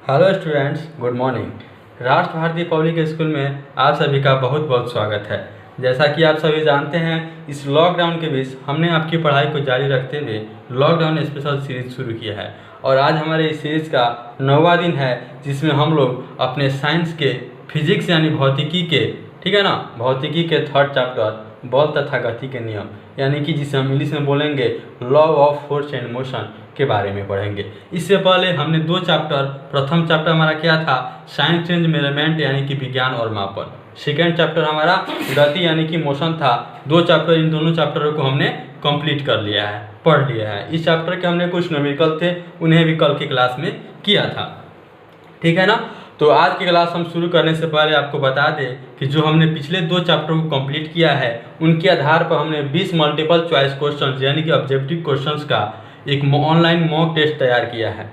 Hello students, good morning. राष्ट्र Bharti public school में आप सभी का बहुत बहुत स्वागत है। जैसा कि आप सभी जानते हैं, इस लॉकडाउन के बीच हमने आपकी पढ़ाई को जारी रखते हुए लॉकडाउन स्पेशल सीरीज शुरू किया है और आज हमारे इस सीरीज का 9वां दिन है, जिसमें हम लोग अपने साइंस के फिजिक्स यानी भौतिकी के, ठीक है ना, भौतिकी के थर्ड चैप्टर बल तथा गति के नियम, यानी कि जिसे हम इंग्लिश में बोलेंगे law of force and motion के बारे में पढ़ेंगे। इससे पहले हमने 2 चैप्टर, प्रथम चैप्टर हमारा क्या था, साइंस चेंज मेजरमेंट यानी कि विज्ञान और मापन। सेकेंड चैप्टर हमारा गति यानी कि मोशन था। 2 चैप्टर, इन दोनों चैप्टरों को हमने कंप्लीट कर लिया है, पढ़ लिया है। इस चैप्टर के हमने कुछ न्यूमेरिकल थे, उन्हें भी कल की क्लास में किया था, ठीक है ना। तो आज की क्लास हम शुरू करने से पहले आपको बता दें कि जो हमने पिछले 2 चैप्टर को कंप्लीट किया है, उनके आधार पर हमने 20 मल्टीपल चॉइस क्वेश्चंस यानी कि ऑब्जेक्टिव क्वेश्चंस का एक ऑनलाइन मॉक टेस्ट तैयार किया है,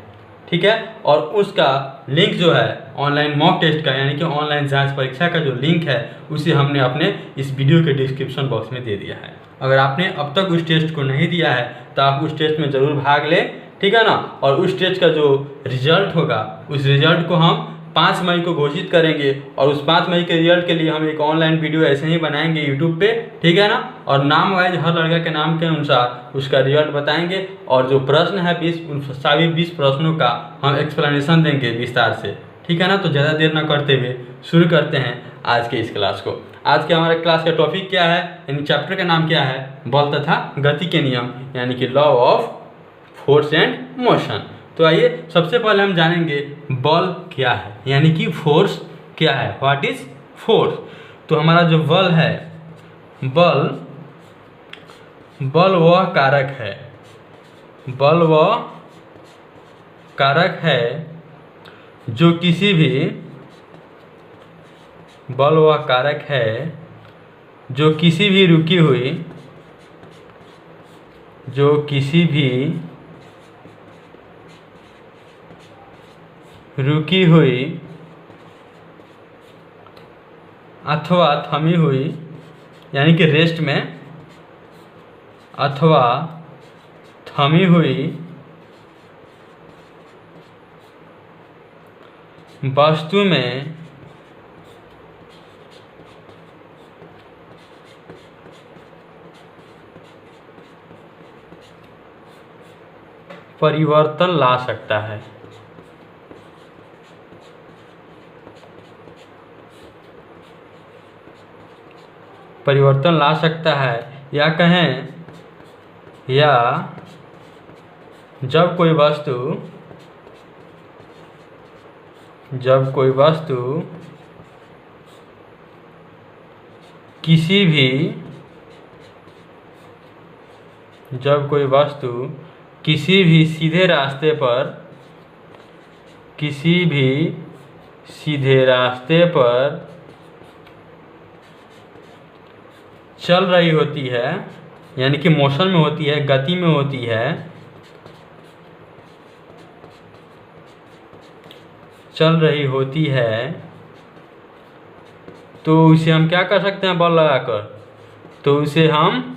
ठीक है। और उसका लिंक जो है ऑनलाइन मॉक टेस्ट का यानी कि ऑनलाइन जांच परीक्षा का जो लिंक है, उसे हमने अपने इस वीडियो के डिस्क्रिप्शन बॉक्स में दे दिया है। अगर आपने अब तक उस टेस्ट को नहीं दिया है तो आप उस टेस्ट में ज़रूर भाग लें, ठीक है ना। और उस टेस्ट का जो रिजल्ट होगा, उस रिजल्ट को हम 5 मई को घोषित करेंगे और उस 5 मई के रिजल्ट के लिए हम एक ऑनलाइन वीडियो ऐसे ही बनाएंगे यूट्यूब पे, ठीक है ना। और नाम वाइज हर लड़का के नाम के अनुसार उसका रिजल्ट बताएंगे और जो प्रश्न है 20 प्रश्नों का हम एक्सप्लेनेशन देंगे विस्तार से, ठीक है ना। तो ज़्यादा देर न करते हुए शुरू करते हैं आज के इस क्लास को। आज के हमारे क्लास का टॉपिक क्या है, यानी चैप्टर का नाम क्या है, बल तथा गति के नियम यानी कि law of force and motion. तो आइए सबसे पहले हम जानेंगे बल क्या है, यानी कि फोर्स क्या है, व्हाट इज फोर्स। तो हमारा जो बल है, बल वह कारक है, बल वह कारक है जो किसी भी, बल वह कारक है जो किसी भी रुकी हुई अथवा थमी हुई यानी कि रेस्ट में अथवा थमी हुई वस्तु में परिवर्तन ला सकता है। परिवर्तन ला सकता है या कहें, या जब कोई वस्तु किसी भी सीधे रास्ते पर चल रही होती है, यानी कि मोशन में होती है, गति में होती है, चल रही होती है, तो उसे हम क्या कर सकते हैं, बल लगाकर, तो उसे हम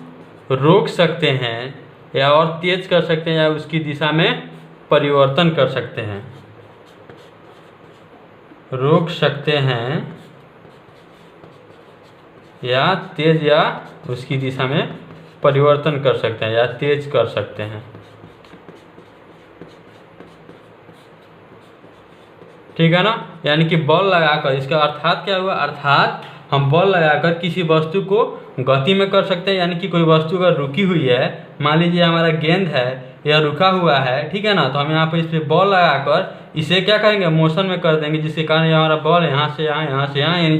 रोक सकते हैं या और तेज कर सकते हैं या उसकी दिशा में परिवर्तन कर सकते हैं, रोक सकते हैं या तेज या उसकी दिशा में परिवर्तन कर सकते हैं या तेज कर सकते हैं, ठीक है ना। यानी कि बल लगाकर, इसका अर्थात क्या हुआ, अर्थात हम बल लगाकर किसी वस्तु को गति में कर सकते हैं, यानी कि कोई वस्तु अगर रुकी हुई है, मान लीजिए हमारा गेंद है या रुका हुआ है, ठीक है ना, तो हम यहाँ पर इस पर बल लगाकर इसे क्या करेंगे, मोशन में कर देंगे, जिसके कारण हमारा बॉल यहाँ से यहाँ यानी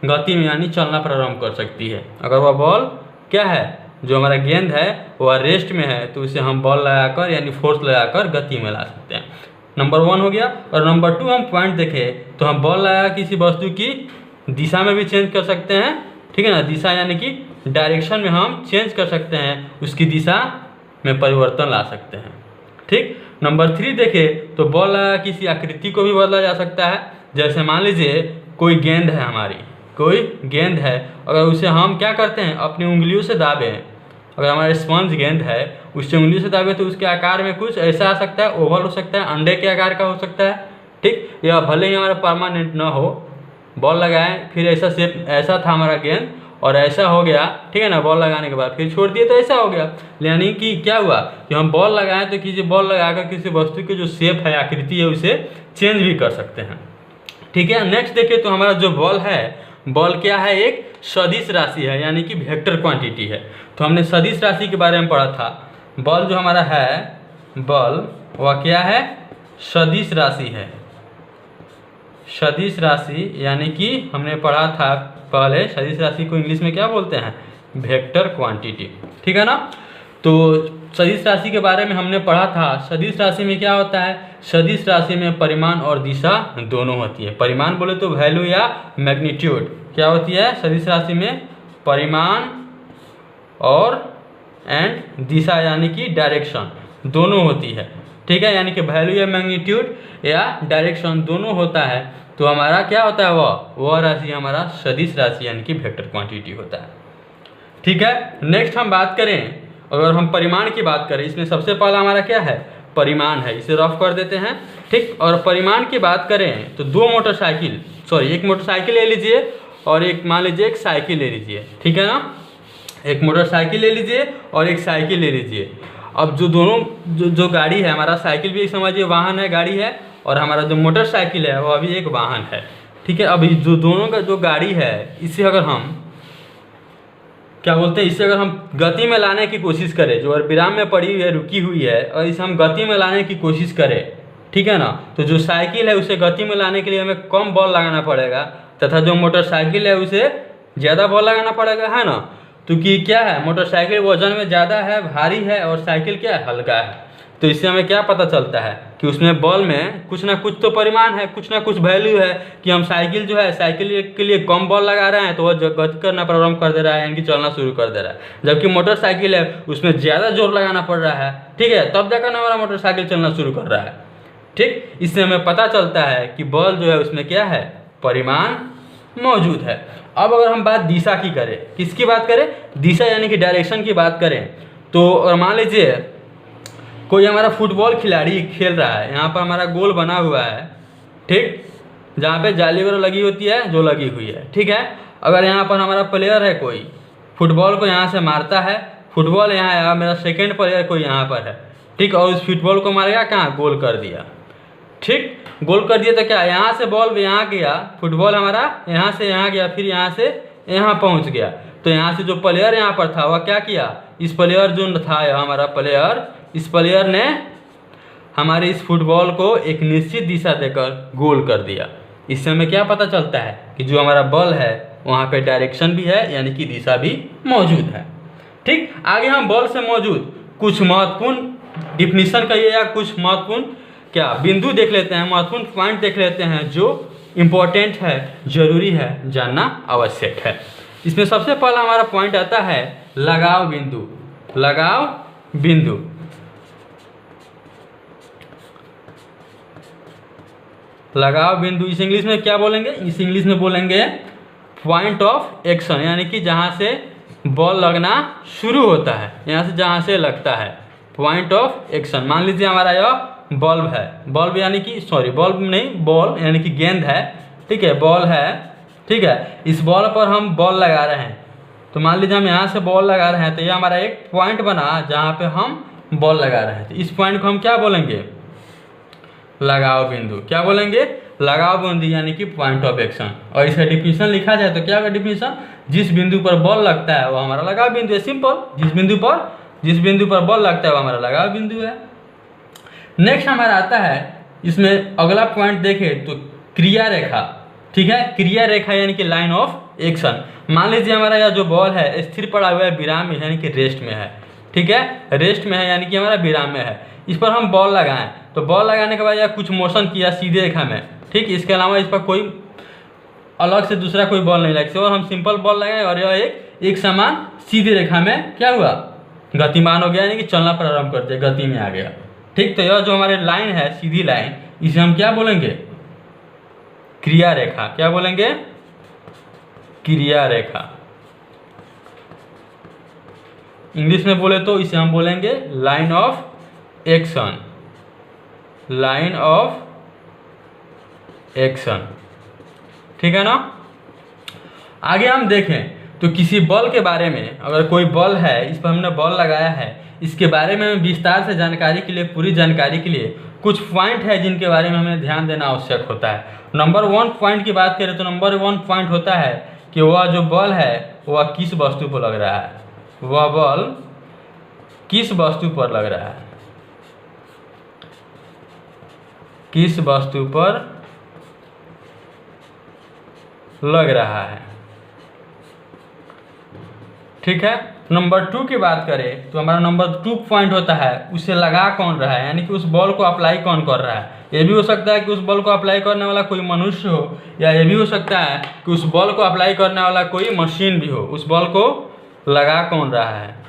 गति में यानी चलना प्रारंभ कर सकती है। अगर वह बॉल क्या है, जो हमारा गेंद है वह रेस्ट में है, तो उसे हम बॉल लगाकर यानी फोर्स लगाकर गति में ला सकते हैं। नंबर 1 हो गया। और नंबर 2 हम पॉइंट देखें तो हम बॉल लगा किसी वस्तु की दिशा में भी चेंज कर सकते हैं, ठीक है ना, दिशा यानी कि डायरेक्शन में हम चेंज कर सकते हैं, उसकी दिशा में परिवर्तन ला सकते हैं, ठीक। नंबर 3 देखें तो बॉल लगा किसी आकृति को भी बदला जा सकता है। जैसे मान लीजिए कोई गेंद है, अगर उसे हम क्या करते हैं, अपनी उंगलियों से दाबें, अगर हमारे स्पंज गेंद है उससे उंगली से दाबें तो उसके आकार में कुछ ऐसा आ सकता है, ओवल हो सकता है, अंडे के आकार का हो सकता है, ठीक, या भले ही हमारा परमानेंट ना हो, बॉल लगाएं फिर ऐसा शेप, ऐसा था हमारा गेंद और ऐसा हो गया, ठीक है ना, बॉल लगाने के बाद फिर छोड़ दिए तो ऐसा हो गया। यानी कि क्या हुआ कि हम बॉल लगाएं तो किसी बॉल लगाकर किसी वस्तु की जो शेप है, आकृति है, उसे चेंज भी कर सकते हैं। ठीक है, नेक्स्ट देखिए तो हमारा जो बॉल है, बॉल क्या है, एक सदिश राशि है, यानी कि वेक्टर क्वांटिटी है। तो हमने सदिश राशि के बारे में पढ़ा था। बॉल जो हमारा है, बॉल वह क्या है, सदिश राशि है। सदिश राशि यानी कि हमने पढ़ा था पहले, सदिश राशि को इंग्लिश में क्या बोलते हैं, वेक्टर क्वांटिटी, ठीक है ना। तो सदिश राशि के बारे में हमने पढ़ा था। सदिश राशि में क्या होता है, सदिश राशि में परिमाण और दिशा दोनों होती है। परिमाण बोले तो वैल्यू या मैग्नीट्यूड, क्या होती है सदिश राशि में, परिमाण और एंड दिशा यानी कि डायरेक्शन दोनों होती है। ठीक है, यानी कि वैल्यू या मैग्नीट्यूड या डायरेक्शन दोनों होता है। तो हमारा क्या होता है, वह राशि हमारा सदिश राशि यानी कि वेक्टर क्वांटिटी होता है। ठीक है, नेक्स्ट हम बात करें, अगर हम परिमाण की बात करें, इसमें सबसे पहला हमारा क्या है, परिमाण है, इसे रफ कर देते हैं। ठीक, और परिमाण की बात करें तो एक मोटरसाइकिल ले लीजिए और एक मान लीजिए एक साइकिल ले लीजिए, ठीक है ना, एक मोटरसाइकिल ले लीजिए और एक साइकिल ले लीजिए। अब जो दोनों जो गाड़ी है, हमारा साइकिल भी एक समझिए वाहन है, गाड़ी है, और हमारा जो मोटरसाइकिल है वो अभी एक वाहन है। ठीक है, अभी जो दोनों का जो गाड़ी है, इसे अगर हम क्या बोलते हैं, इसे अगर हम गति में लाने की कोशिश करें, जो विराम में पड़ी हुई है, रुकी हुई है, और इसे हम गति में लाने की कोशिश करें, ठीक है ना, तो जो साइकिल है उसे गति में लाने के लिए हमें कम बॉल लगाना पड़ेगा, तथा जो मोटरसाइकिल है उसे ज़्यादा बॉल लगाना पड़ेगा, है ना। क्योंकि क्या है, मोटरसाइकिल वजन में ज़्यादा है, भारी है, और साइकिल क्या है, हल्का है। तो इससे हमें क्या पता चलता है कि उसमें बॉल में कुछ ना कुछ तो परिमाण है, कुछ ना कुछ वैल्यू है, कि हम साइकिल जो है, साइकिल के लिए कम बॉल लगा रहे हैं तो वह गति करना प्रारंभ कर दे रहा है, यानी कि चलना शुरू कर दे रहा है। जबकि मोटरसाइकिल है, उसमें ज़्यादा जोर लगाना पड़ रहा है, ठीक है, तब जाकर हमारा मोटरसाइकिल चलना शुरू कर रहा है। ठीक, इससे हमें पता चलता है कि बॉल जो है उसमें क्या है, परिमाण मौजूद है। अब अगर हम बात दिशा की करें, किसकी बात करें, दिशा यानी कि डायरेक्शन की बात करें, तो मान लीजिए कोई हमारा फुटबॉल खिलाड़ी खेल रहा है, यहाँ पर हमारा गोल बना हुआ है, ठीक, जहाँ पे जाली वगैरह लगी होती है, जो लगी हुई है, ठीक है। अगर यहाँ पर हमारा प्लेयर है, कोई फुटबॉल को यहाँ से मारता है, फुटबॉल यहाँ आया, मेरा सेकेंड प्लेयर कोई यहाँ पर है, ठीक, और उस फुटबॉल को मारेगा, कहाँ, गोल कर दिया। ठीक, गोल कर दिया तो क्या, यहाँ से बॉल यहाँ गया, फुटबॉल हमारा यहाँ से यहाँ गया, फिर यहाँ से यहाँ पहुँच गया। तो यहाँ से जो प्लेयर यहाँ पर था वह क्या किया, इस प्लेयर जो था हमारा प्लेयर, इस प्लेयर ने हमारे इस फुटबॉल को एक निश्चित दिशा देकर गोल कर दिया। इससे हमें क्या पता चलता है कि जो हमारा बॉल है वहाँ पे डायरेक्शन भी है, यानी कि दिशा भी मौजूद है। ठीक, आगे हम बॉल से मौजूद कुछ महत्वपूर्ण डिफिनीशन कहिए या कुछ महत्वपूर्ण क्या बिंदु देख लेते हैं, महत्वपूर्ण पॉइंट देख लेते हैं जो इम्पोर्टेंट है, जरूरी है, जानना आवश्यक है। इसमें सबसे पहला हमारा पॉइंट आता है लगाव बिंदु। लगाव बिंदु, लगाव बिंदु इस इंग्लिश में क्या बोलेंगे, इस इंग्लिश में बोलेंगे पॉइंट ऑफ एक्शन, यानी कि जहाँ से बॉल लगना शुरू होता है, यहाँ से जहाँ से लगता है, पॉइंट ऑफ एक्शन। मान लीजिए हमारा यह बल्ब है, बल्ब यानी कि बल्ब नहीं, बॉल यानी कि गेंद है, ठीक है, बॉल है, ठीक है, इस बॉल पर हम बॉल लगा रहे हैं। तो मान लीजिए हम यहाँ से बॉल लगा रहे हैं, तो ये हमारा एक पॉइंट बना जहाँ पे हम बॉल लगा रहे हैं। तो इस पॉइंट को हम क्या बोलेंगे, लगाव बिंदु। क्या बोलेंगे, लगाव बिंदु, यानी कि पॉइंट ऑफ एक्शन। और इसका डिफिनीशन लिखा जाए तो क्या होगा डिफिनीशन, जिस बिंदु पर बॉल लगता है वो हमारा लगाव बिंदु है। सिंपल, जिस बिंदु पर बॉल लगता है वो हमारा लगाव बिंदु है। नेक्स्ट हमारा आता है, इसमें अगला पॉइंट देखें तो क्रिया रेखा। ठीक है, क्रिया रेखा यानी कि लाइन ऑफ एक्शन। मान लीजिए हमारा यह जो बॉल है स्थिर पड़ा हुआ है, विराम में यानी कि रेस्ट में है, ठीक है, रेस्ट में है यानी कि हमारा विराम में है। इस पर हम बॉल लगाएं, तो बॉल लगाने के बाद या कुछ मोशन किया सीधे रेखा में, ठीक, इसके अलावा इस पर कोई अलग से दूसरा कोई बॉल नहीं लगे, और हम सिंपल बॉल लगाए और यह एक समान सीधी रेखा में क्या हुआ, गतिमान हो गया, यानी कि चलना प्रारंभ कर दिया, गति में आ गया। ठीक, तो यह जो हमारे लाइन है, सीधी लाइन, इसे हम क्या बोलेंगे, क्रिया रेखा। क्या बोलेंगे, क्रिया रेखा। इंग्लिश में बोले तो इसे हम बोलेंगे line of action, line of action. ठीक है ना। आगे हम देखें तो किसी बल के बारे में, अगर कोई बल है, इस पर हमने बल लगाया है, इसके बारे में विस्तार से जानकारी के लिए, पूरी जानकारी के लिए कुछ पॉइंट है जिनके बारे में हमें ध्यान देना आवश्यक होता है। नंबर 1 पॉइंट की बात करें तो नंबर 1 पॉइंट होता है कि वह जो बल है वह किस वस्तु पर लग रहा है, वह बल किस वस्तु पर लग रहा है, किस वस्तु पर लग रहा है। ठीक है। नंबर 2 की बात करें तो हमारा नंबर 2 पॉइंट होता है उसे लगा कौन रहा है, यानी कि उस बॉल को अप्लाई कौन कर रहा है। ये भी हो सकता है कि उस बॉल को अप्लाई करने वाला कोई मनुष्य हो, या ये भी हो सकता है कि उस बॉल को अप्लाई करने वाला कोई मशीन भी हो। उस बॉल को लगा कौन रहा है।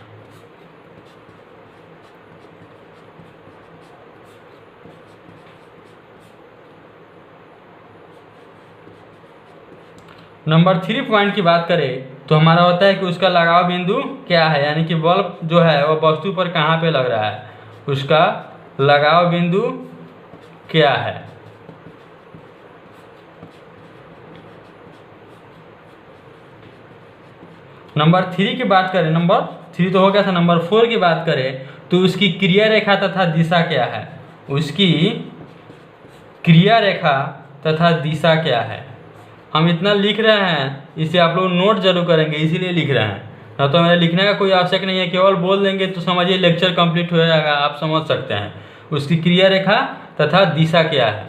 नंबर 3 पॉइंट की बात करें तो हमारा होता है कि उसका लगाव बिंदु क्या है, यानी कि बल्ब जो है वह वस्तु पर कहाँ पे लग रहा है, उसका लगाव बिंदु क्या है। नंबर 3 की बात करें, नंबर 3 तो हो गया था। नंबर 4 की बात करें तो उसकी क्रिया रेखा तथा दिशा क्या है, उसकी क्रिया रेखा तथा दिशा क्या है। हम इतना लिख रहे हैं, इसे आप लोग नोट जरूर करेंगे, इसीलिए लिख रहे हैं, ना तो हमें लिखने का कोई आवश्यक नहीं है। केवल बोल देंगे तो समझिए लेक्चर कंप्लीट हो जाएगा, आप समझ सकते हैं। उसकी क्रिया रेखा तथा दिशा क्या है,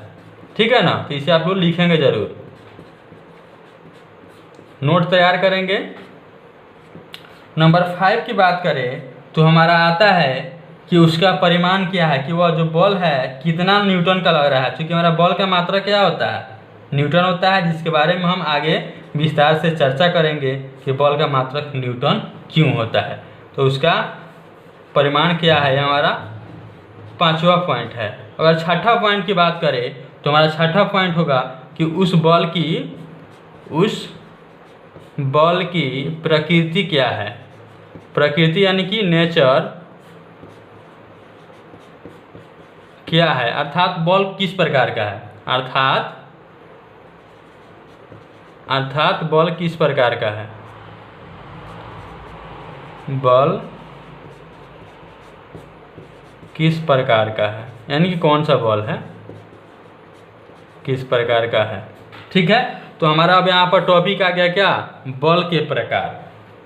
ठीक है ना। तो इसे आप लोग लिखेंगे जरूर, नोट तैयार करेंगे। नंबर 5 की बात करें तो हमारा आता है कि उसका परिमाण क्या है, कि वह जो बॉल है कितना न्यूटन का लग रहा है। क्योंकि हमारा बॉल का मात्रा क्या होता है, न्यूटन होता है, जिसके बारे में हम आगे विस्तार से चर्चा करेंगे कि बॉल का मात्रक न्यूटन क्यों होता है। तो उसका परिमाण क्या है, हमारा 5वां पॉइंट है। अगर 6ठा पॉइंट की बात करें तो हमारा 6ठा पॉइंट होगा कि उस बॉल की प्रकृति क्या है। प्रकृति यानी कि नेचर क्या है, अर्थात बॉल किस प्रकार का है, अर्थात बॉल किस प्रकार का है, बॉल किस प्रकार का है, यानी कि कौन सा बॉल है, किस प्रकार का है। ठीक है। तो हमारा अब यहाँ पर टॉपिक आ गया क्या, बॉल के प्रकार,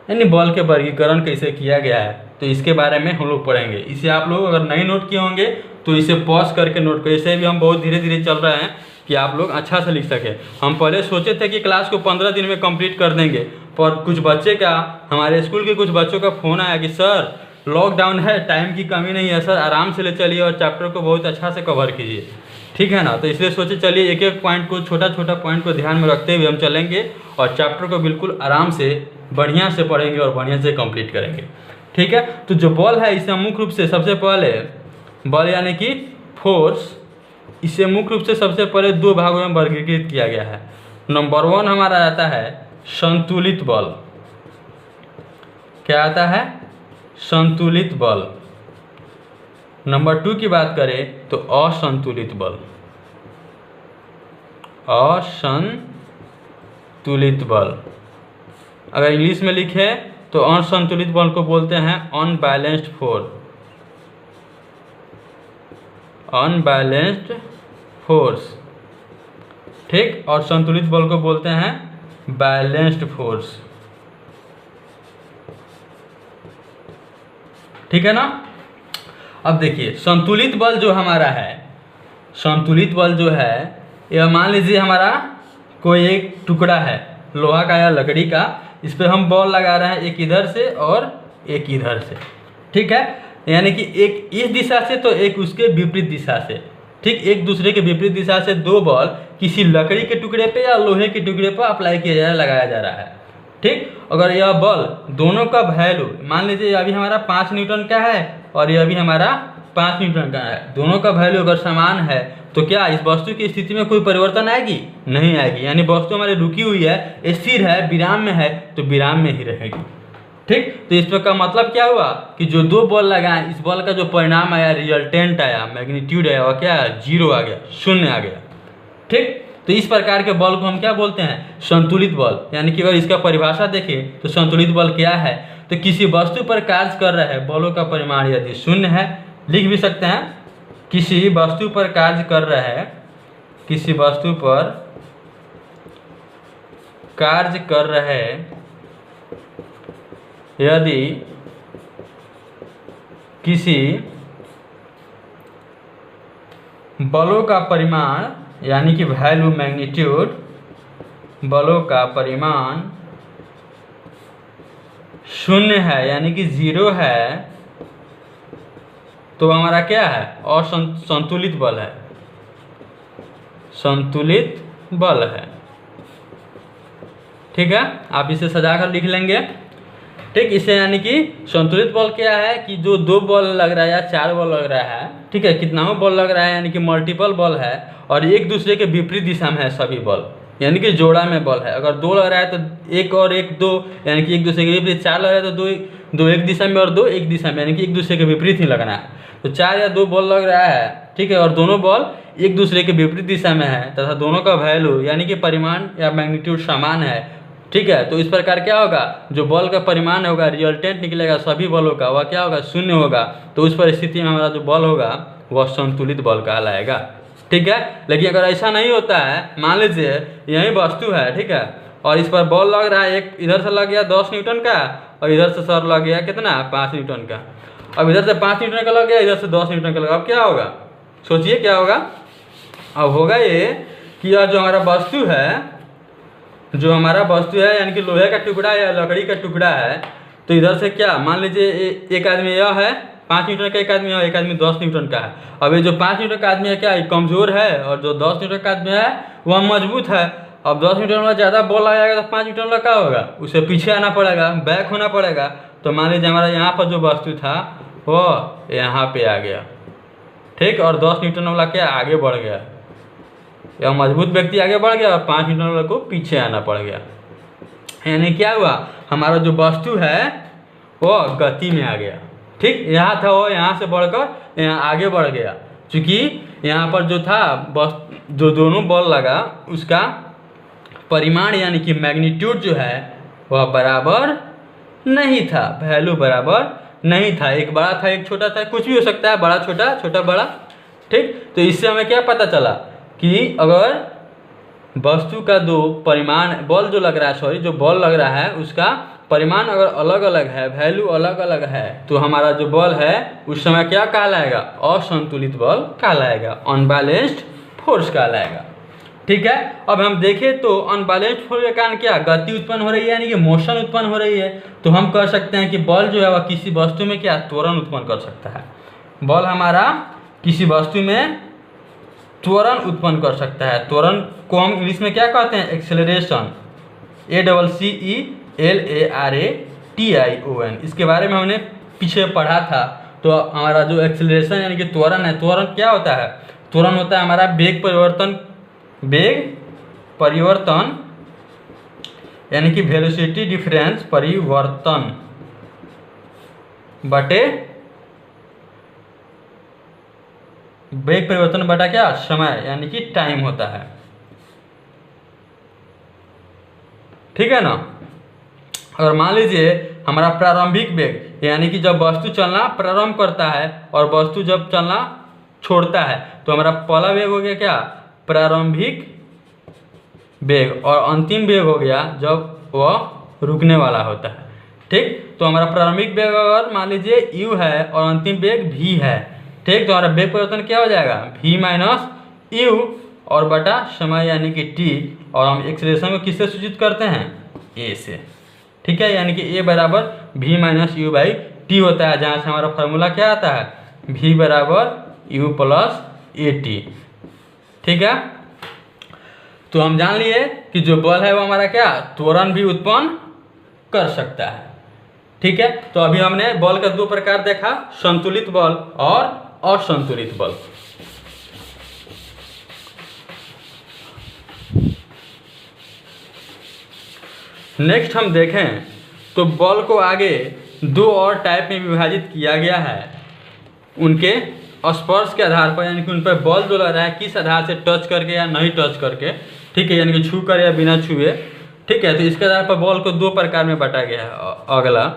यानी बॉल के वर्गीकरण कैसे किया गया है। तो इसके बारे में हम लोग पढ़ेंगे। इसे आप लोग अगर नहीं नोट किए होंगे तो इसे पॉज करके नोट करें। इसे भी हम बहुत धीरे धीरे चल रहे हैं कि आप लोग अच्छा से लिख सकें। हम पहले सोचे थे कि क्लास को 15 दिन में कंप्लीट कर देंगे, पर कुछ बच्चे का, हमारे स्कूल के कुछ बच्चों का फ़ोन आया कि सर लॉकडाउन है, टाइम की कमी नहीं है सर, आराम से ले चलिए और चैप्टर को बहुत अच्छा से कवर कीजिए। ठीक है ना। तो इसलिए सोचे चलिए एक एक पॉइंट को, छोटा छोटा पॉइंट को ध्यान में रखते हुए हम चलेंगे और चैप्टर को बिल्कुल आराम से बढ़िया से पढ़ेंगे और बढ़िया से कंप्लीट करेंगे। ठीक है। तो जो बॉल है इसे मुख्य रूप से सबसे पहले बॉल यानी कि फोर्स, इसे मुख्य रूप से सबसे पहले 2 भागों में वर्गीकृत किया गया है। नंबर 1 हमारा आता है संतुलित बल। क्या आता है, संतुलित बल। नंबर 2 की बात करें तो असंतुलित बल, असंतुलित बल। अगर इंग्लिश में लिखे तो असंतुलित बल को बोलते हैं अनबैलेंस्ड फोर्स, अनबैलेंस्ड फोर्स। ठीक। और संतुलित बल को बोलते हैं बैलेंस्ड फोर्स। ठीक है ना। अब देखिए संतुलित बल जो हमारा है, संतुलित बल जो है, यह मान लीजिए हमारा कोई एक टुकड़ा है लोहा का या लकड़ी का, इस पर हम बॉल लगा रहे हैं, एक इधर से और एक इधर से। ठीक है। यानी कि एक इस दिशा से तो एक उसके विपरीत दिशा से। ठीक। एक दूसरे के विपरीत दिशा से 2 बॉल किसी लकड़ी के टुकड़े पे या लोहे के टुकड़े पर अप्लाई किया जा रहा है, लगाया जा रहा है। ठीक। अगर यह बॉल दोनों का वैल्यू, मान लीजिए अभी हमारा 5 न्यूटन का है और यह भी हमारा 5 न्यूटन का है, दोनों का वैल्यू अगर समान है तो क्या इस वस्तु की स्थिति में कोई परिवर्तन आएगी, नहीं आएगी। यानी वस्तु हमारी रुकी हुई है, स्थिर है, विराम में है, तो विराम में ही रहेगी। ठीक। तो इसमें का मतलब क्या हुआ कि जो 2 बॉल लगाए, इस बॉल का जो परिणाम आया, रिजल्टेंट आया, मैग्नीट्यूड आया, वह क्या है, 0 आ गया, 0 आ गया। ठीक। तो इस प्रकार के बल को हम क्या बोलते हैं? संतुलित बल। यानी कि अगर इसका परिभाषा देखें तो संतुलित बल क्या है? तो किसी वस्तु पर कार्य कर रहे बलों का परिमाण यदि शून्य है, लिख भी सकते हैं, किसी वस्तु पर कार्य कर रहे, किसी वस्तु पर कार्य कर रहे यदि किसी बलों का परिमाण यानी कि वैल्यू मैग्नीट्यूड, बलों का परिमाण शून्य है यानी कि 0 है, तो हमारा क्या है? असंतुलित बल है, संतुलित बल है। ठीक है, आप इसे सजाकर लिख लेंगे। ठीक, इसे यानी कि संतुलित बल क्या है कि जो 2 बल लग रहा है या 4 बल लग रहा है, ठीक है, कितनाओं बल लग रहा है यानी कि मल्टीपल बल है, और एक दूसरे के विपरीत दिशा में है सभी बल, यानी कि जोड़ा में बल है। अगर 2 लग रहा है तो 1 और 1 2, यानी कि एक दूसरे के विपरीत। 4 लग रहा है तो 2 एक दिशा में और 2 एक दिशा में, यानी कि एक दूसरे के विपरीत ही लगना है। तो 4 या 2 बल लग रहा है, ठीक है, और दोनों बल एक दूसरे के विपरीत दिशा में है तथा दोनों का वैल्यू यानी कि परिमाण या मैग्नीट्यूड समान है। ठीक है, तो इस प्रकार क्या होगा? जो बल का परिमाण होगा, रिजल्टेंट निकलेगा सभी बलों का, वह क्या होगा? शून्य होगा। तो उस परिस्थिति में हमारा जो बल होगा वह संतुलित बल कहलाएगा। ठीक है, लेकिन अगर ऐसा नहीं होता है, मान लीजिए यही वस्तु है, ठीक है, और इस पर बल लग रहा है, एक इधर से लग गया 10 न्यूटन का और इधर से सर लग गया कितना? 5 न्यूटन का। अब इधर से 5 न्यूटन का लग गया, इधर से 10 न्यूटन का लगा, अब क्या होगा? सोचिए क्या होगा? अब होगा ये कि यह जो हमारा वस्तु है, जो हमारा वस्तु है यानी कि लोहे का टुकड़ा या लकड़ी का टुकड़ा है, तो इधर से क्या, मान लीजिए एक आदमी यह है 5 न्यूटन का, एक आदमी है, एक आदमी 10 न्यूटन का है। अब ये जो 5 न्यूटन का आदमी है क्या, ये कमजोर है, और जो 10 न्यूटन का आदमी है वह मजबूत है। अब 10 न्यूटन वाला ज़्यादा बल आएगा तो 5 न्यूटन वाला क्या होगा? उसे पीछे आना पड़ेगा, बैक होना पड़ेगा। तो मान लीजिए हमारा यहाँ पर जो वस्तु था वह यहाँ पे आ गया, ठीक, और 10 न्यूटन वाला क्या आगे बढ़ गया, या मजबूत व्यक्ति आगे बढ़ गया और 5 न्यूटन वाले को पीछे आना पड़ गया। यानी क्या हुआ? हमारा जो वस्तु है वो गति में आ गया। ठीक, यहाँ था वो यहाँ से बढ़कर यहाँ आगे बढ़ गया, क्योंकि यहाँ पर जो था जो दोनों बल लगा उसका परिमाण यानी कि मैग्नीट्यूड जो है वह बराबर नहीं था, वैल्यू बराबर नहीं था। एक बड़ा था एक छोटा था, कुछ भी हो सकता है, बड़ा छोटा छोटा बड़ा। ठीक, तो इससे हमें क्या पता चला कि अगर वस्तु का दो परिमाण बल जो लग रहा है, सॉरी, जो बल लग रहा है उसका परिमाण अगर अलग अलग है, वैल्यू अलग अलग है, तो हमारा जो बल है उस समय क्या कहलाएगा? असंतुलित बल कहलाएगा, अनबैलेंस्ड फोर्स कहलाएगा। ठीक है, अब हम देखें तो अनबैलेंस्ड फोर्स के कारण क्या गति उत्पन्न हो रही है, यानी कि मोशन उत्पन्न हो रही है। तो हम कह सकते हैं कि बल जो है वह किसी वस्तु में क्या त्वरण उत्पन्न कर सकता है। बल हमारा किसी वस्तु में त्वरण उत्पन्न कर सकता है। त्वरण को हम इंग्लिश में क्या कहते हैं? Acceleration, ACCELARATION। इसके बारे में हमने पीछे पढ़ा था। तो हमारा जो एक्सेलरेशन यानी कि त्वरण है, त्वरण क्या होता है? त्वरण होता है हमारा वेग परिवर्तन यानी कि वेलोसिटी डिफरेंस परिवर्तन बटे वेग परिवर्तन बटा क्या? समय, यानी कि टाइम होता है। ठीक है ना। अगर मान लीजिए हमारा प्रारंभिक वेग यानी कि जब वस्तु चलना प्रारंभ करता है और वस्तु जब चलना छोड़ता है, तो हमारा पहला वेग हो गया क्या? प्रारंभिक वेग, और अंतिम वेग हो गया जब वह रुकने वाला होता है। ठीक, तो हमारा प्रारंभिक वेग अगर मान लीजिए u है और अंतिम वेग v है, ठीक, तो हमारा वेग परिवर्तन क्या हो जाएगा? v माइनस u और बटा समय यानी कि t, और हम एक्सेलरेशन को किससे सूचित करते हैं? a से। ठीक है, यानी कि a बराबर v minus u by T होता है, जहाँ से हमारा फार्मूला क्या आता है? v बराबर u प्लस a t। ठीक है, तो हम जान लिए कि जो बल है वो हमारा क्या त्वरण भी उत्पन्न कर सकता है। ठीक है, तो अभी हमने बल का दो प्रकार देखा, संतुलित बल और असंतुलित बल। नेक्स्ट हम देखें तो बल को आगे दो और टाइप में विभाजित किया गया है, उनके स्पर्श के आधार पर, यानी कि उन पर बॉल जो लग रहा है किस आधार से, टच करके या नहीं टच करके, ठीक है, यानी कि छू कर या बिना छुए, ठीक है। तो इसके आधार पर बॉल को दो प्रकार में बांटा गया है। अगला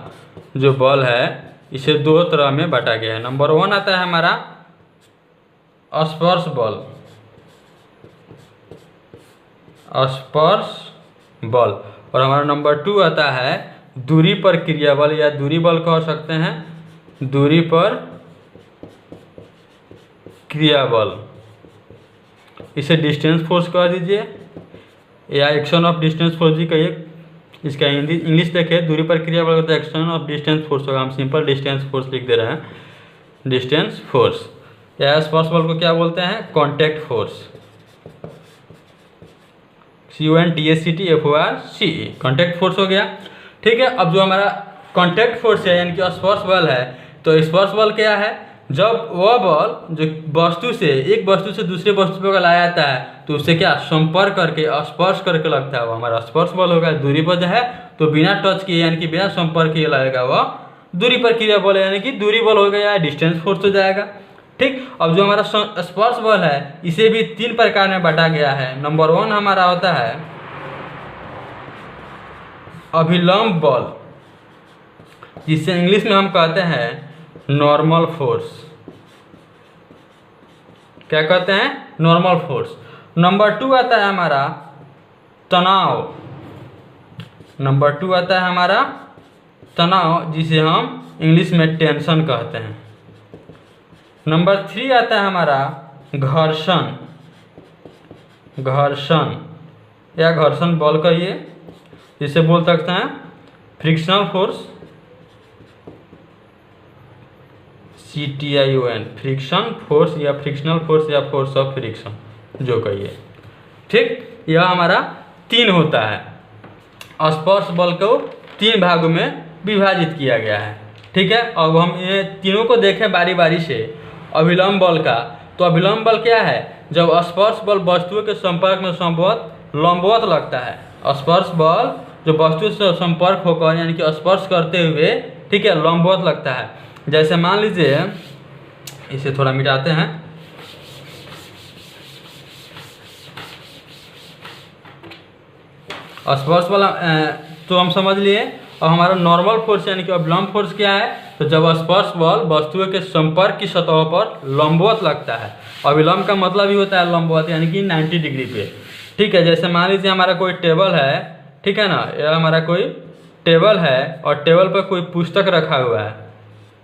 जो बॉल है इसे दो तरह में बांटा गया है। नंबर 1 आता है हमारा स्पर्श बॉल, स्पर्श बॉल, और हमारा नंबर 2 आता है दूरी पर क्रिया बल या दूरी बल कह सकते हैं, दूरी पर क्रिया बल, इसे डिस्टेंस फोर्स कह दीजिए या एक्शन ऑफ डिस्टेंस फोर्स भी कहिए। इसका हिंदी इंग्लिश देखिए, दूरी पर क्रिया बल होता है एक्शन ऑफ डिस्टेंस फोर्स होगा, हम सिंपल डिस्टेंस फोर्स लिख दे रहे हैं, डिस्टेंस फोर्स। या स्पर्श बल को क्या बोलते हैं, contact force, CONTACTFORCE, contact force हो गया, ठीक है। अब जो हमारा कॉन्टैक्ट फोर्स है यानी कि स्पर्श बल है, तो स्पर्श बल क्या है, जब वह बल जो वस्तु से, एक वस्तु से दूसरे वस्तु पर लाया जाता है तो उससे क्या संपर्क करके, स्पर्श करके लगता है, वो हमारा स्पर्श बल होगा। दूरी पर जो है तो बिना टच किए यानी कि बिना संपर्क किए लगेगा, वह दूरी पर क्रिया बल यानी कि दूरी बल हो गया या डिस्टेंस फोर्स हो जाएगा, ठीक। अब जो हमारा स्पर्श बल है इसे भी 3 प्रकार में बांटा गया है। नंबर 1 हमारा होता है अभिलंब बल, जिसे इंग्लिश में हम कहते हैं नॉर्मल फोर्स, क्या कहते हैं, नॉर्मल फोर्स। नंबर 2 आता है हमारा तनाव, नंबर 2 आता है हमारा तनाव, जिसे हम इंग्लिश में टेंशन कहते हैं। नंबर 3 आता है हमारा घर्षण, घर्षण या घर्षण बल कहिए, जिसे बोल सकते हैं frictional force, CTION, friction force या फ्रिक्शनल फोर्स या फोर्स ऑफ फ्रिक्शन जो कहिए, ठीक। यह हमारा 3 होता है। स्पर्श बल को 3 भागों में विभाजित किया गया है, ठीक है। अब हम ये तीनों को देखें बारी बारी से। अभिलंब बल का, तो अभिलंब बल क्या है, जब स्पर्श बल वस्तुओं के संपर्क में संभवत लंबवत लगता है। स्पर्श बल जो वस्तु से संपर्क होकर यानी कि स्पर्श करते हुए, ठीक है, लंबवत लगता है। जैसे मान लीजिए, इसे थोड़ा मिटाते हैं, स्पर्श बल तो हम समझ लिए। और हमारा नॉर्मल फोर्स यानी कि अभिलंब फोर्स क्या है, तो जब स्पर्श बल वस्तुओं के संपर्क की सतह पर लंबवत लगता है। अभिलंब का मतलब ही होता है लंबवत, यानी कि 90 डिग्री पे, ठीक है। जैसे मान लीजिए हमारा कोई टेबल है, ठीक है ना, यह हमारा कोई टेबल है और टेबल पर कोई पुस्तक रखा हुआ है,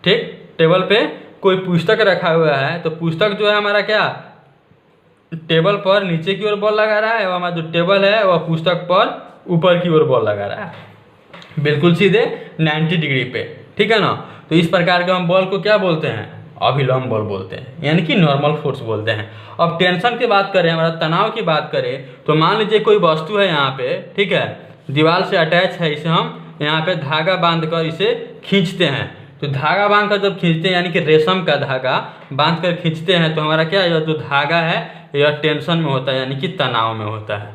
ठीक। टेबल पे कोई पुस्तक रखा हुआ है, तो पुस्तक जो है हमारा क्या टेबल पर नीचे की ओर बॉल लगा रहा है, और हमारा जो टेबल है वह पुस्तक पर ऊपर की ओर बॉल लगा रहा है, बिल्कुल सीधे 90 डिग्री पे, ठीक है ना। तो इस प्रकार के हम बॉल को क्या बोलते हैं, अभिलंब बल बोलते हैं, यानी कि नॉर्मल फोर्स बोलते हैं। अब टेंशन की बात करें, हमारा तनाव की बात करें, तो मान लीजिए कोई वस्तु है यहाँ पे, ठीक है, दीवार से अटैच है, इसे हम यहाँ पे धागा बांध कर इसे खींचते हैं। तो धागा बांध कर जब खींचते हैं, यानी कि रेशम का धागा बांध कर खींचते हैं, तो हमारा क्या, यह जो धागा है यह टेंशन में होता है, यानी कि तनाव में होता है,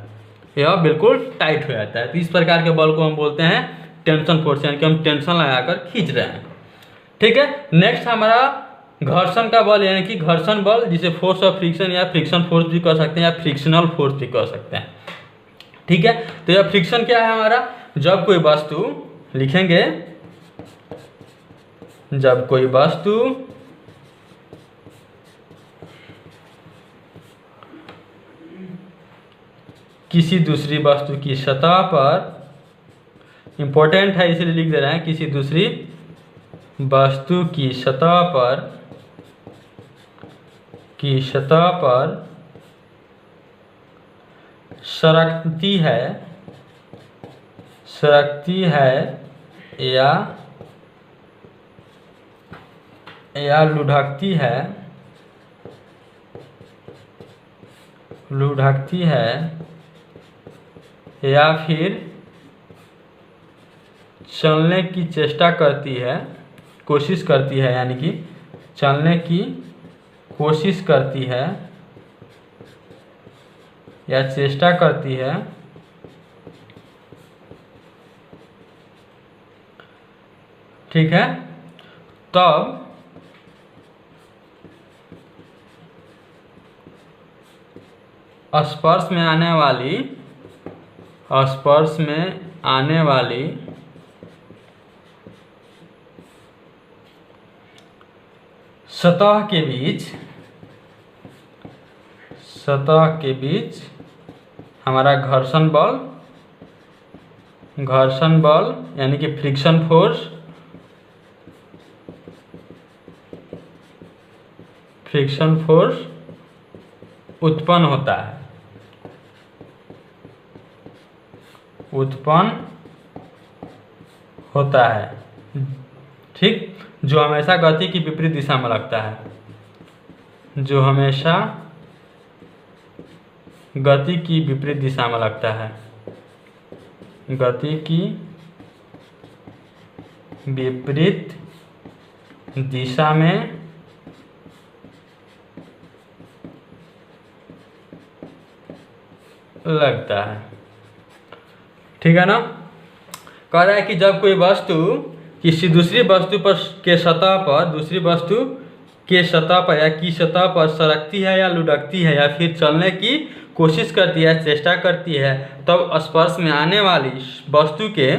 यह बिल्कुल टाइट हो जाता है। तो इस प्रकार के बल को हम बोलते हैं टेंशन फोर्स, यानी कि हम टेंशन लगाकर खींच रहे हैं, ठीक है। नेक्स्ट हमारा घर्षण का बल, यानी कि घर्षण बल, जिसे फोर्स ऑफ फ्रिक्शन या फ्रिक्शन फोर्स भी कह सकते हैं या फ्रिक्शनल फोर्स भी कह सकते हैं, ठीक है। तो यह फ्रिक्शन क्या है हमारा, जब कोई वस्तु, लिखेंगे, जब कोई वस्तु किसी दूसरी वस्तु की सतह पर, इंपॉर्टेंट है इसलिए लिख दे रहे हैं, किसी दूसरी वस्तु की सतह पर सरकती है या लुढ़कती है या फिर चलने की चेष्टा करती है, कोशिश करती है, यानी कि चलने की कोशिश करती है या चेष्टा करती है, ठीक है, तब स्पर्श में आने वाली सतह के बीच हमारा घर्षण बल यानी कि फ्रिक्शन फोर्स उत्पन्न होता है, ठीक, जो हमेशा गति की विपरीत दिशा में लगता है, जो हमेशा गति की विपरीत दिशा में लगता है, गति की विपरीत दिशा में लगता है, ठीक है ना। कह रहा है कि जब कोई वस्तु किसी दूसरी वस्तु पर के सतह पर, दूसरी वस्तु के सतह पर या की सतह पर सरकती है या लुढ़कती है या फिर चलने की कोशिश करती है, चेष्टा करती है, तब स्पर्श में आने वाली वस्तु के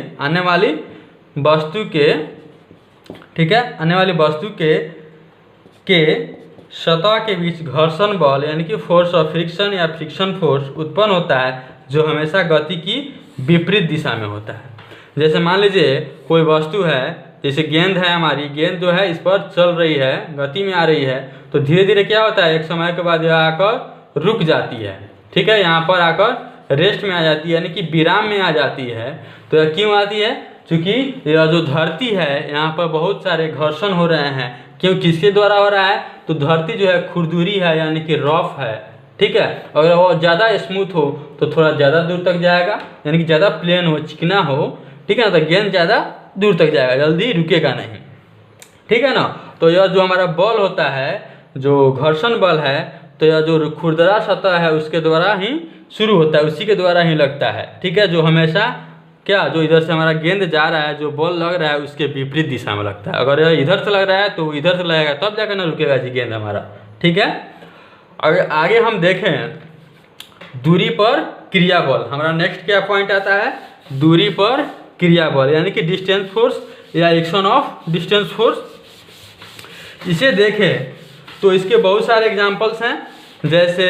सतह के बीच घर्षण बल यानी कि फोर्स ऑफ फ्रिक्शन या फ्रिक्शन फोर्स उत्पन्न होता है, जो हमेशा गति की विपरीत दिशा में होता है। जैसे मान लीजिए कोई वस्तु है, जैसे गेंद है, हमारी गेंद जो है इस पर चल रही है, गति में आ रही है, तो धीरे धीरे क्या होता है, एक समय के बाद यह आकर रुक जाती है, ठीक है, यहाँ पर आकर रेस्ट में आ जाती है, यानी कि विराम में आ जाती है। तो यह क्यों आती है? क्योंकि यह जो धरती है यहाँ पर बहुत सारे घर्षण हो रहे हैं। क्यों, किसके द्वारा हो रहा है? तो धरती जो है खुरदुरी है, यानी कि रफ है, ठीक है। अगर वो ज़्यादा स्मूथ हो तो थोड़ा ज़्यादा दूर तक जाएगा, यानी कि ज़्यादा प्लेन हो, चिकना हो, ठीक है ना, तो गेंद ज़्यादा दूर तक जाएगा, जल्दी रुकेगा नहीं, ठीक है ना। तो यह जो हमारा बल होता है, जो घर्षण बल है, तो यह जो खुरदरा सतह है उसके द्वारा ही शुरू होता है, उसी के द्वारा ही लगता है, ठीक है। जो हमेशा क्या, जो इधर से हमारा गेंद जा रहा है, जो बॉल लग रहा है उसके विपरीत दिशा में लगता है। अगर यह इधर से लग रहा है तो इधर से लगेगा, तब जाकर ना रुकेगा जी गेंद हमारा, ठीक है। अगर आगे हम देखें दूरी पर क्रिया बल, हमारा नेक्स्ट क्या पॉइंट आता है? दूरी पर क्रिया बल यानी कि डिस्टेंस फोर्स या एक्शन ऑफ डिस्टेंस फोर्स। इसे देखें तो इसके बहुत सारे एग्जांपल्स हैं। जैसे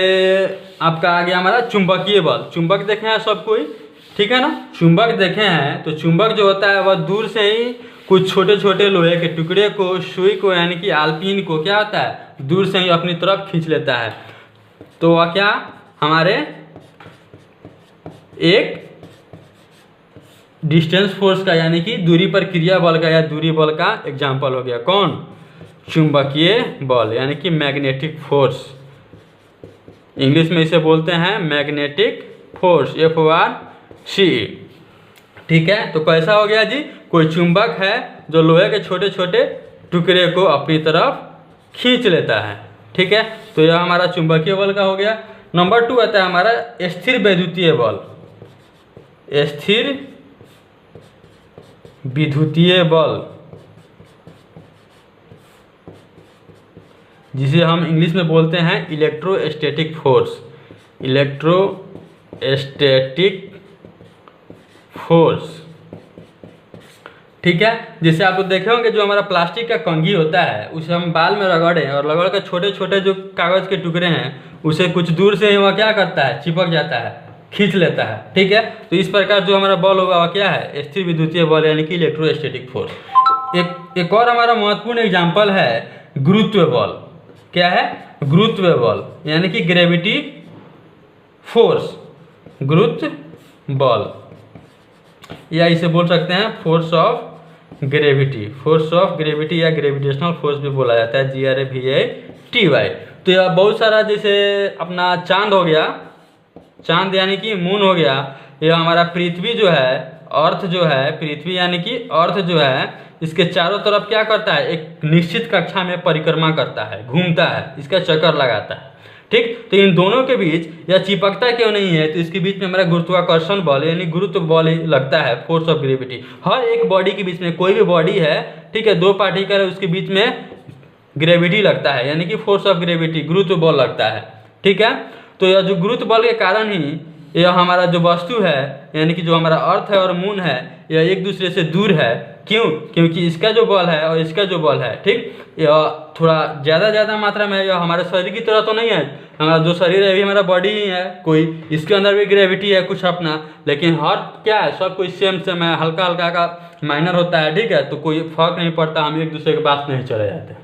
आपका आ गया हमारा चुंबकीय बल, चुंबक देखे हैं सब कोई, ठीक है ना। चुंबक देखे हैं तो चुंबक जो होता है वह दूर से ही कुछ छोटे छोटे लोहे के टुकड़े को, सुई को, यानी कि आलपीन को क्या होता है, दूर से ही अपनी तरफ खींच लेता है। तो वह क्या हमारे एक डिस्टेंस फोर्स का यानी कि दूरी पर क्रिया बल का या दूरी बल का एग्जाम्पल हो गया। कौन? चुंबकीय बल यानी कि मैग्नेटिक फोर्स, इंग्लिश में इसे बोलते हैं मैग्नेटिक फोर्स, FORC, ठीक है। तो कैसा हो गया जी? कोई चुंबक है जो लोहे के छोटे छोटे टुकड़े को अपनी तरफ खींच लेता है, ठीक है। तो यह हमारा चुंबकीय बल का हो गया। नंबर 2 आता है हमारा स्थिर वैद्युतीय बल, स्थिर विद्युतीय बल, जिसे हम इंग्लिश में बोलते हैं इलेक्ट्रोस्टैटिक फोर्स, इलेक्ट्रोस्टैटिक फोर्स, ठीक है। जैसे आप लोग देखे होंगे जो हमारा प्लास्टिक का कंघी होता है उसे हम बाल में रगड़ें और रगड़ कर छोटे छोटे जो कागज़ के टुकड़े हैं उसे कुछ दूर से वह क्या करता है, चिपक जाता है, खींच लेता है, ठीक है। तो इस प्रकार जो हमारा बल होगा वह क्या है? स्थिर विद्युतीय बल यानी कि इलेक्ट्रोस्टैटिक फोर्स। एक और हमारा महत्वपूर्ण एग्जाम्पल है गुरुत्व बल। क्या है? गुरुत्व बल यानी कि ग्रेविटी फोर्स, गुरुत्व बल, या इसे बोल सकते हैं force of gravity, force of gravity या ग्रेविटेशनल फोर्स भी बोला जाता है, GRAVITY। तो यह बहुत सारा, जैसे अपना चांद हो गया, चांद यानी कि मून हो गया, यह हमारा पृथ्वी जो है, अर्थ जो है, पृथ्वी यानी कि अर्थ जो है, इसके चारों तरफ क्या करता है? एक निश्चित कक्षा में परिक्रमा करता है, घूमता है, इसका चक्कर लगाता है, ठीक। तो इन दोनों के बीच यह चिपकता क्यों नहीं है? तो इसके बीच में हमारा गुरुत्वाकर्षण बल यानी गुरुत्व बल लगता है, फोर्स ऑफ ग्रेविटी। हर एक बॉडी के बीच में, कोई भी बॉडी है, ठीक है, 2 पार्टिकल है, उसके बीच में ग्रेविटी लगता है यानी कि फोर्स ऑफ ग्रेविटी, गुरुत्व बल लगता है, ठीक है। तो यह जो गुरुत्व बल के कारण ही यह हमारा जो वस्तु है, यानी कि जो हमारा अर्थ है और मून है, यह एक दूसरे से दूर है। क्यों? क्योंकि इसका जो बल है और इसका जो बल है, ठीक, यह थोड़ा ज़्यादा मात्रा में, यह हमारे शरीर की तरह तो नहीं है। हमारा जो शरीर है अभी हमारा बॉडी ही है कोई, इसके अंदर भी ग्रेविटी है कुछ अपना, लेकिन हर क्या है, सब कोई सेम है, हल्का हल्का का माइनर होता है, ठीक है, तो कोई फर्क नहीं पड़ता, हम एक दूसरे के पास नहीं चले जाते।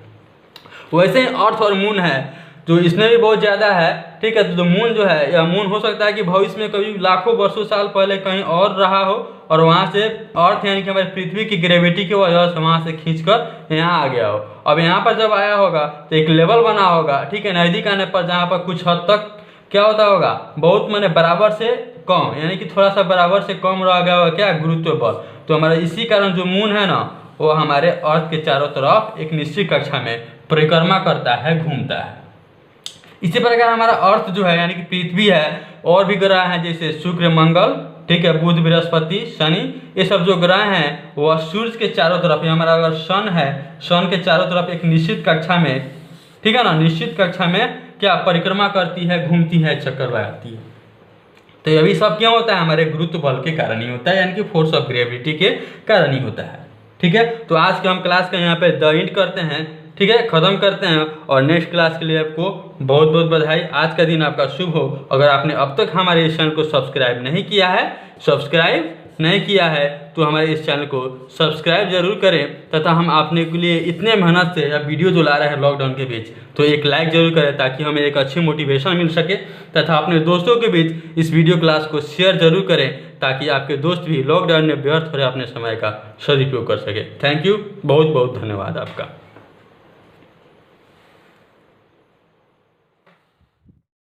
वैसे ही अर्थ और मून है, तो इसमें भी बहुत ज़्यादा है, ठीक है। तो जो मून जो है, यह मून हो सकता है कि भविष्य में कभी लाखों वर्षों साल पहले कहीं और रहा हो और वहाँ से अर्थ यानी कि हमारी पृथ्वी की ग्रेविटी की वजह से वहाँ से खींचकर यहाँ आ गया हो। अब यहाँ पर जब आया होगा तो एक लेवल बना होगा, ठीक है, नज़दीक आने पर जहाँ पर कुछ हद तक क्या होता होगा, बहुत माने बराबर से कम, यानी कि थोड़ा सा बराबर से कम रह गया होगा क्या, गुरुत्व बल। तो हमारा इसी कारण जो मून है ना, वो हमारे अर्थ के चारों तरफ एक निश्चित कक्षा में परिक्रमा करता है, घूमता है। इसी प्रकार हमारा अर्थ जो है यानी कि पृथ्वी है, और भी ग्रह हैं जैसे शुक्र, मंगल, ठीक है, बुध, बृहस्पति, शनि, ये सब जो ग्रह हैं वह सूर्य के चारों तरफ, हमारा अगर सन है, सन के चारों तरफ एक निश्चित कक्षा में, ठीक है ना, निश्चित कक्षा में क्या परिक्रमा करती है, घूमती है, चक्कर लगाती है। तो ये भी सब क्यों होता है, हमारे गुरुत्व बल के कारण ही होता है, यानी कि फोर्स ऑफ ग्रेविटी के कारण ही होता है, ठीक है। तो आज के हम क्लास का यहाँ पे द एंड करते हैं, ठीक है, ख़त्म करते हैं, और नेक्स्ट क्लास के लिए आपको बहुत बहुत बधाई। आज का दिन आपका शुभ हो। अगर आपने अब तक हमारे इस चैनल को सब्सक्राइब नहीं किया है तो हमारे इस चैनल को सब्सक्राइब जरूर करें, तथा हम आपने के लिए इतने मेहनत से या वीडियो जो ला रहे हैं लॉकडाउन के बीच, तो एक लाइक जरूर करें ताकि हमें एक अच्छी मोटिवेशन मिल सके, तथा अपने दोस्तों के बीच इस वीडियो क्लास को शेयर जरूर करें ताकि आपके दोस्त भी लॉकडाउन में व्यर्थ हो रहे अपने समय का सदुपयोग कर सके। थैंक यू, बहुत बहुत धन्यवाद आपका।